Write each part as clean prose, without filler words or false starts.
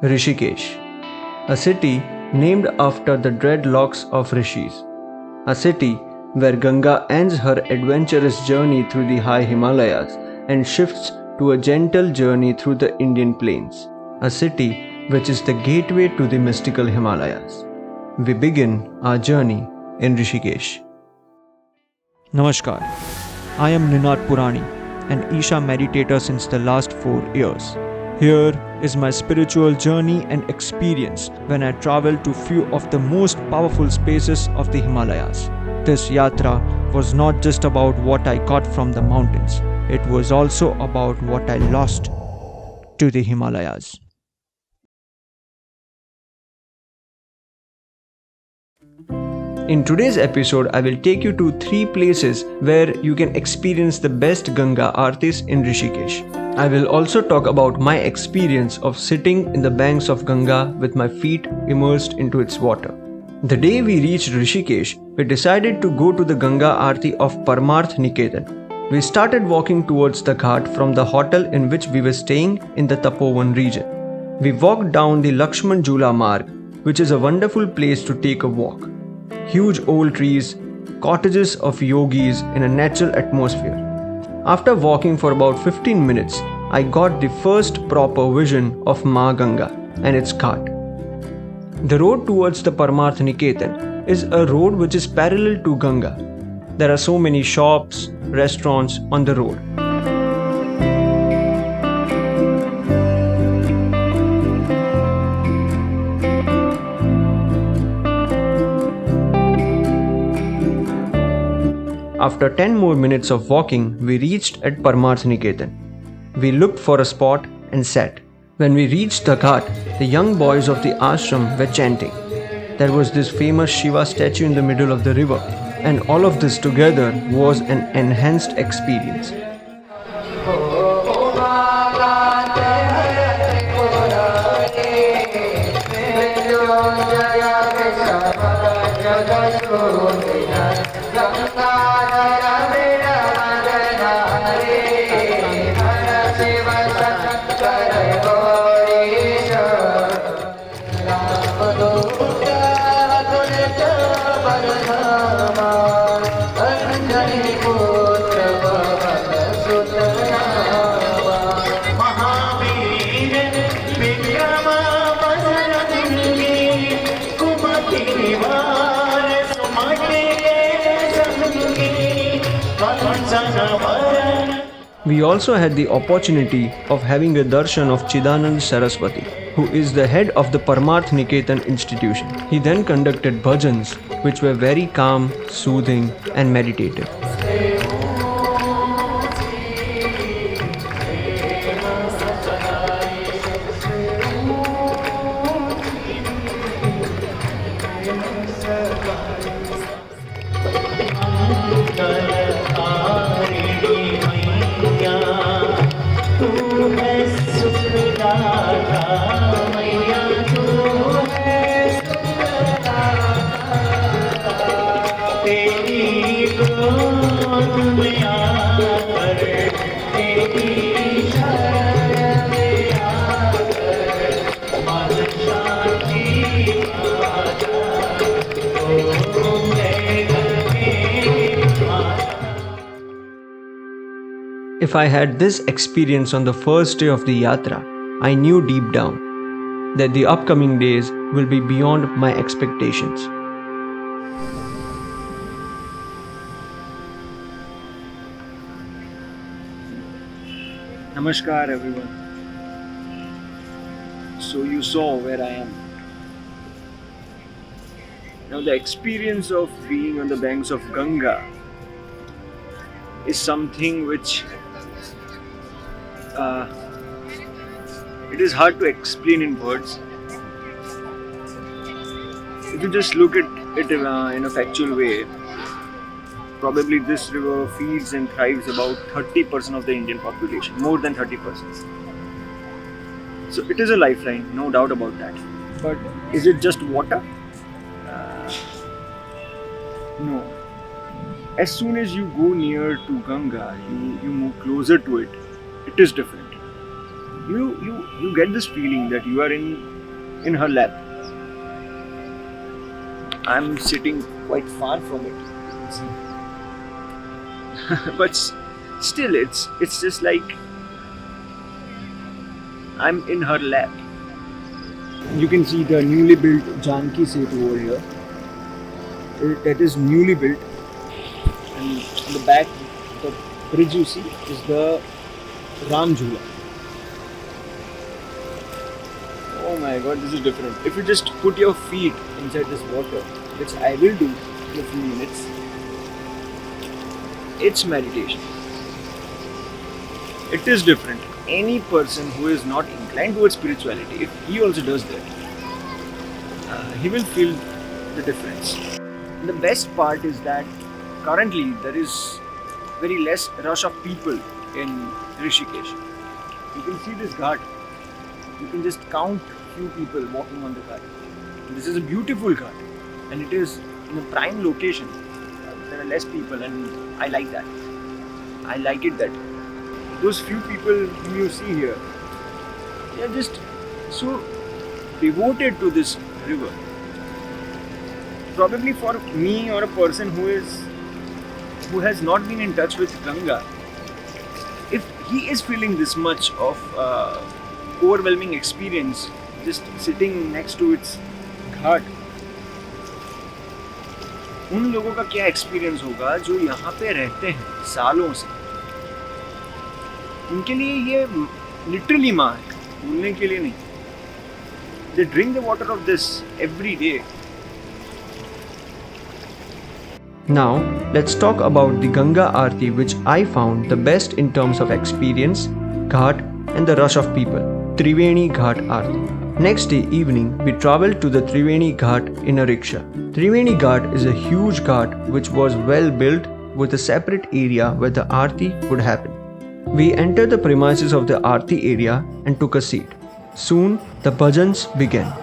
Rishikesh, a city named after the dreadlocks of rishis, a city where Ganga ends her adventurous journey through the high Himalayas and shifts to a gentle journey through the Indian plains, a city which is the gateway to the mystical Himalayas. We begin our journey in Rishikesh. Namaskar, I am Ninad Purani, an Isha meditator since the last 4 years. Here is my spiritual journey and experience when I traveled to few of the most powerful spaces of the Himalayas. This yatra was not just about what I got from the mountains, it was also about what I lost to the Himalayas. In today's episode, I will take you to 3 places where you can experience the best Ganga Aartis in Rishikesh. I will also talk about my experience of sitting in the banks of Ganga with my feet immersed into its water. The day we reached Rishikesh, we decided to go to the Ganga Aarti of Parmarth Niketan. We started walking towards the ghat from the hotel in which we were staying in the Tapovan region. We walked down the Lakshman Jhula Marg, which is a wonderful place to take a walk. Huge old trees, cottages of yogis in a natural atmosphere. After walking for about 15 minutes, I got the first proper vision of Ma Ganga and its ghat. The road towards the Parmarth Niketan is a road which is parallel to Ganga. There are so many shops, restaurants on the road. After 10 more minutes of walking, we reached at Parmarth Niketan. We looked for a spot and sat. When we reached the ghat, the young boys of the ashram were chanting. There was this famous Shiva statue in the middle of the river, and all of this together was an enhanced experience. We also had the opportunity of having a darshan of Chidanand Saraswati, who is the head of the Parmarth Niketan institution. He then conducted bhajans, which were very calm, soothing, and meditative. If I had this experience on the first day of the yatra, I knew deep down that the upcoming days will be beyond my expectations. Namaskar everyone. So you saw where I am. Now the experience of being on the banks of Ganga is something which it is hard to explain in words. If you just look at it in a factual way, probably this river feeds and thrives about 30% of the Indian population, more than 30%. So it is a lifeline, no doubt about that. But is it just water? No. As soon as you go near to Ganga, you move closer to it, it is different. you get this feeling that you are in her lap. I'm sitting quite far from it, you can see. But still, it's just like I'm in her lap. You can see the newly built Janki Setu over here. That is newly built, and in the back, the bridge you see is the Ram Jhula. Oh my god, this is different. If you just put your feet inside this water, which I will do in a few minutes, it's meditation. It is different. Any person who is not inclined towards spirituality, if he also does that, he will feel the difference. The best part is that currently there is very less rush of people in Rishikesh. You can see this ghat. You can just count few people walking on the ghat. This is a beautiful ghat, and it is in a prime location. There are less people, and I like that. I like it that those few people whom you see here, they are just so devoted to this river. Probably for me or a person who has not been in touch with Ganga, if he is feeling this much of overwhelming experience just sitting next to its ghat, उन लोगों का क्या experience होगा जो यहाँ पे रहते हैं सालों से. उनके लिए ये लिटरली माँ है, भूलने के लिए नहीं. They drink the water of this every day. Now, let's talk about the Ganga Aarti, which I found the best in terms of experience, ghat, and the rush of people. Triveni Ghat Aarti. Next day evening, we traveled to the Triveni Ghat in a rickshaw. Triveni Ghat is a huge ghat which was well built with a separate area where the Aarti would happen. We entered the premises of the Aarti area and took a seat. Soon, the bhajans began.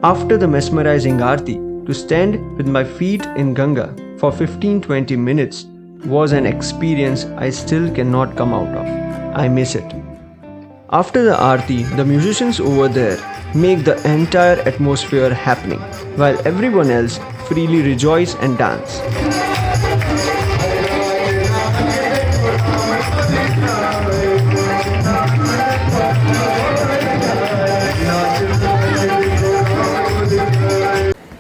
After the mesmerizing Aarti, to stand with my feet in Ganga for 15-20 minutes was an experience I still cannot come out of. I miss it. After the Aarti, the musicians over there make the entire atmosphere happening, while everyone else freely rejoice and dance.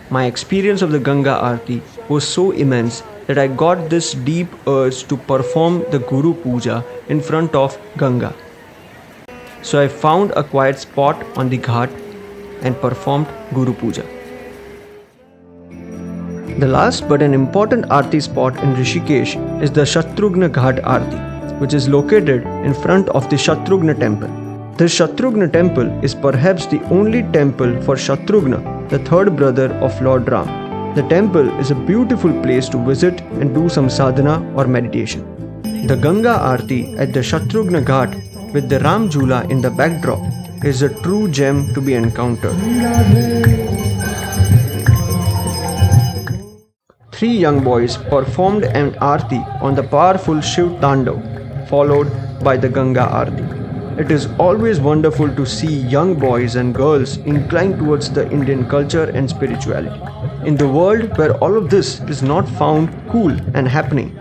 My experience of the Ganga Aarti was so immense that I got this deep urge to perform the Guru Puja in front of Ganga. So I found a quiet spot on the ghat and performed Guru Puja. The last but an important Aarti spot in Rishikesh is the Shatrughna Ghat Aarti, which is located in front of the Shatrughna temple. The Shatrughna temple is perhaps the only temple for Shatrughna, the third brother of Lord Ram. The temple is a beautiful place to visit and do some sadhana or meditation. The Ganga Aarti at the Shatrughna Ghat with the Ram Jhula in the backdrop is a true gem to be encountered. Three young boys performed an arti on the powerful Shiv Tandav, followed by the Ganga Aarti. It is always wonderful to see young boys and girls inclined towards the Indian culture and spirituality. In the world where all of this is not found cool and happening,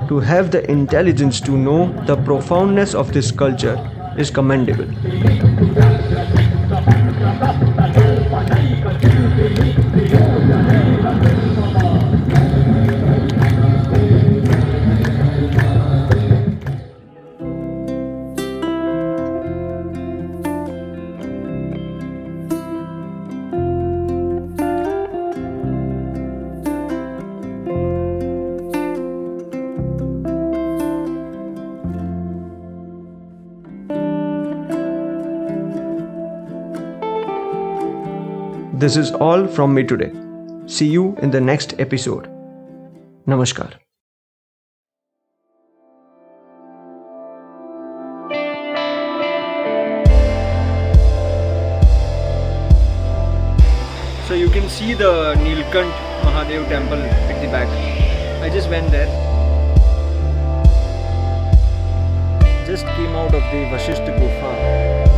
to have the intelligence to know the profoundness of this culture is commendable. This is all from me today. See you in the next episode. Namaskar. So you can see the Nilkant Mahadev temple at the back. I just went there. Just came out of the Vashishth Gufa.